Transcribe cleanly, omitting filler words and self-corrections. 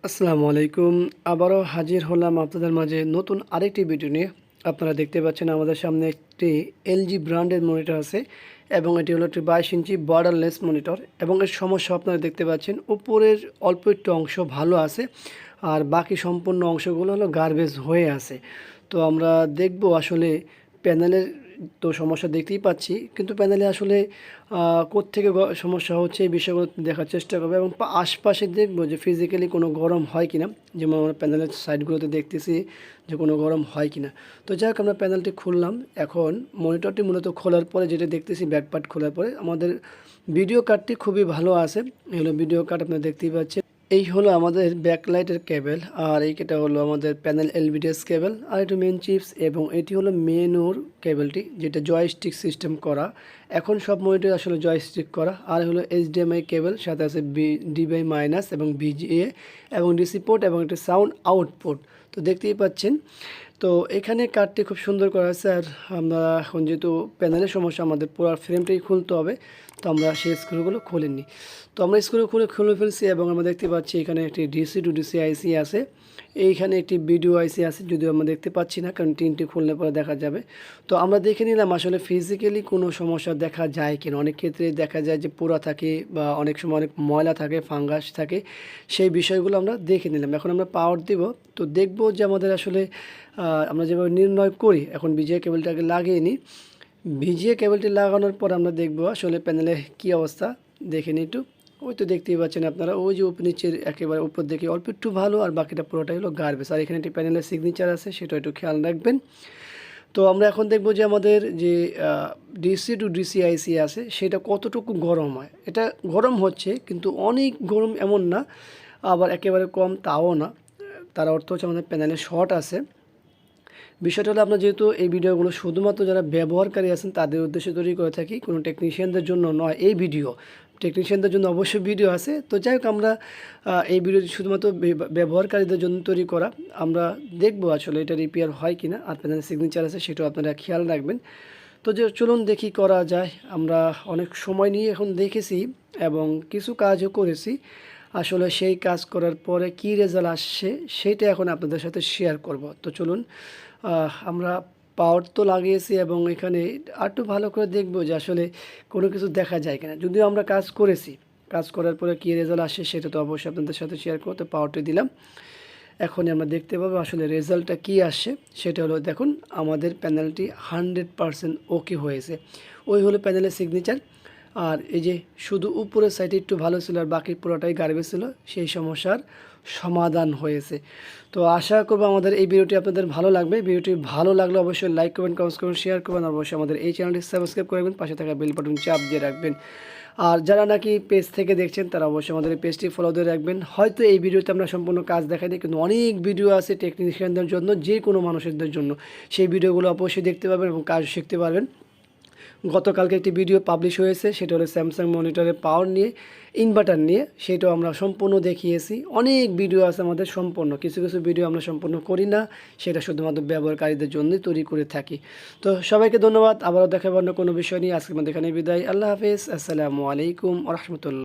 আসসালামু আলাইকুম। আবারও হাজির হলাম আপনাদের মাঝে নতুন আরেকটি ভিডিও নিয়ে। আপনারা দেখতে পাচ্ছেন আমাদের সামনে একটি এলজি ব্র্যান্ডের মনিটর আছে এবং এটি হলো একটি 22 ইঞ্চি বর্ডারলেস মনিটর এবং এর সমস্যা আপনারা দেখতে পাচ্ছেন উপরের অল্প একটু অংশ ভালো আছে আর বাকি সম্পূর্ণ অংশগুলো হলো গার্বেজ হয়ে আছে। তো আমরা দেখব আসলে প্যানেলের তো সমস্যা দেখতেই পাচ্ছি, কিন্তু প্যানেলে আসলে কোত্থেকে সমস্যা হচ্ছে এই বিষয়গুলো দেখার চেষ্টা করবো এবং আশপাশে দেখবো যে ফিজিক্যালি কোনো গরম হয় কিনা। যেমন আমরা প্যানেলের সাইডগুলোতে দেখতেছি যে কোনো গরম হয় কিনা। তো যাই হোক, আমরা প্যানেলটি খুললাম। এখন মনিটরটি মূলত খোলার পরে যেটা দেখতেছি, ব্যাকপার্ট খোলার পরে আমাদের ভিডিও কার্ডটি খুবই ভালো আছে। এই হলো ভিডিও কার্ড, আপনারা দেখতেই পাচ্ছেন। এই হলো আমাদের ব্যাকলাইটের কেবল, আর এইটা হলো আমাদের প্যানেল এলবিডিএস কেবল, আর এটা মেন চিপস এবং এটি হলো মেনুর কেবলটি, যেটা জয়স্টিক সিস্টেম করা। এখন সব মনিটর আসলে জয়স্টিক করা। আর হলো এইচডিএমআই কেবল, সাথে আছে ডিবিআই মাইনাস এবং ভিজিএ এবং ডিসি পোর্ট এবং একটা সাউন্ড আউটপুট। তো দেখতেই পাচ্ছেন। তো এখানে কার্ডটি খুব সুন্দর করা আছে। আর আমরা এখন যেহেতু প্যানেলের সমস্যা, আমাদের পুরো ফ্রেমটাই খুলতে হবে, তো আমরা সেই স্ক্রুগুলো খুলিনি। তো আমরা স্ক্রু খুলে ফেলছি এবং আমরা দেখতে পাচ্ছি এখানে একটি ডিসি টু ডিসি আইসি আছে, এইখানে একটি ভিডিও আইসি আছে, যদিও আমরা দেখতে পাচ্ছি না কারণ টিনটি খুললে পরে দেখা যাবে। তো আমরা দেখে নিলাম আসলে ফিজিক্যালি কোনো সমস্যা দেখা যায় কিনা। অনেক ক্ষেত্রে দেখা যায় যে পোড়া থাকে বা অনেক সময় অনেক ময়লা থাকে, ফাঙ্গাস থাকে, সেই বিষয়গুলো আমরা দেখে নিলাম। এখন আমরা পাওয়ার দিব, তো দেখব যে আমাদের আসলে আমরা যেভাবে নির্ণয় করি। এখন ভিজিএ কেবলটাকে লাগিয়ে নিই। ভিজিএ কেবলটি লাগানোর পর আমরা দেখব আসলে প্যানেলে কী অবস্থা, দেখে নিই একটু। ওই তো দেখতেই পাচ্ছেন আপনারা, ওই যে নিচের একেবারে উপর দিকে অল্প একটু ভালো আর বাকিটা পুরোটাই হলো গার্বেজ। আর এখানে একটি প্যানেলের সিগনেচার আছে, সেটা একটু খেয়াল রাখবেন। তো আমরা এখন দেখব যে আমাদের যে ডিসি টু ডিসি আইসি আছে সেটা কতটুকু গরম হয়। এটা গরম হচ্ছে, কিন্তু অনেক গরম এমন না, আবার একেবারে কম তাও না। তার অর্থ হচ্ছে আমাদের প্যানেলে শর্ট আছে। বিষয়টা হলো, আপনার যেহেতু এই ভিডিওগুলো শুধুমাত্র যারা ব্যবহারকারী আছেন তাদের উদ্দেশ্যে তৈরি করে থাকি, কোনো টেকনিশিয়ানদের জন্য নয় এই ভিডিও। টেকনিশিয়ানদের জন্য অবশ্যই ভিডিও আছে। তো যাই হোক, আমরা এই ভিডিওটি শুধুমাত্র ব্যবহারকারীদের জন্য তৈরি করা। আমরা দেখবো আসলে এটা রিপেয়ার হয় কিনা। আর প্যানেলের সিগনেচার আছে, সেটাও আপনারা খেয়াল রাখবেন। তো যে চলুন দেখি করা যায়। আমরা অনেক সময় নিয়ে এখন দেখেছি এবং কিছু কাজও করেছি। আসলে সেই কাজ করার পরে কী রেজাল্ট আসছে সেটা এখন আপনাদের সাথে শেয়ার করব। তো চলুন, আমরা পাওয়ার তো লাগিয়েছি এবং এখানে আরেকটু ভালো করে দেখব যে আসলে কোনো কিছু দেখা যায় কিনা। যদিও আমরা কাজ করেছি, কাজ করার পরে কী রেজাল্ট আসে সেটা তো অবশ্যই আপনাদের সাথে শেয়ার করতে পাওয়ারটি দিলাম। এখনই আমরা দেখতে পাবো আসলে রেজাল্টটা কী আসে। সেটা হলো, দেখুন আমাদের প্যানেলটি 100% ওকে হয়েছে। ওই হলো প্যানেলের সিগনেচার। আর এই যে শুধু উপরের সাইডে একটু ভালো ছিল আর বাকি পুরোটাই গার্বেজ ছিল, সেই সমস্যার সমাধান হয়েছে। তো আশা করবো আমাদের এই ভিডিওটি আপনাদের ভালো লাগবে। ভিডিওটি ভালো লাগলে অবশ্যই লাইক করবেন, কমেন্টস করবেন, শেয়ার করবেন। অবশ্যই আমাদের এই চ্যানেলটি সাবস্ক্রাইব করবেন, পাশে থাকা বেল বাটন চাপ দিয়ে রাখবেন। আর যারা নাকি পেজ থেকে দেখছেন তারা অবশ্যই আমাদের এই পেজটি ফলো দিয়ে রাখবেন। হয়তো এই ভিডিওতে আমরা সম্পূর্ণ কাজ দেখাইনি, কিন্তু অনেক ভিডিও আছে টেকনিশিয়ানদের জন্য, যে কোনো মানুষদের জন্য। সেই ভিডিওগুলো অবশ্যই দেখতে পাবেন এবং কাজ শিখতে পারবেন। গতকালকে একটি ভিডিও পাবলিশ হয়েছে, সেটা হলো স্যামসাং মনিটরের পাওয়ার নিয়ে, ইনভার্টার নিয়ে। সেটাও আমরা সম্পূর্ণ দেখিয়েছি। অনেক ভিডিও আছে আমাদের সম্পূর্ণ, কিছু কিছু ভিডিও আমরা সম্পূর্ণ করি না, সেটা শুধুমাত্র ব্যবহারকারীদের জন্যই তৈরি করে থাকি। তো সবাইকে ধন্যবাদ। আবারও দেখাবো অন্য কোনো বিষয় নিয়ে। আজকে আমাদের এখানে বিদায়। আল্লাহ হাফিজ। আসসালামু আলাইকুম ওয়া রাহমাতুল্লাহ।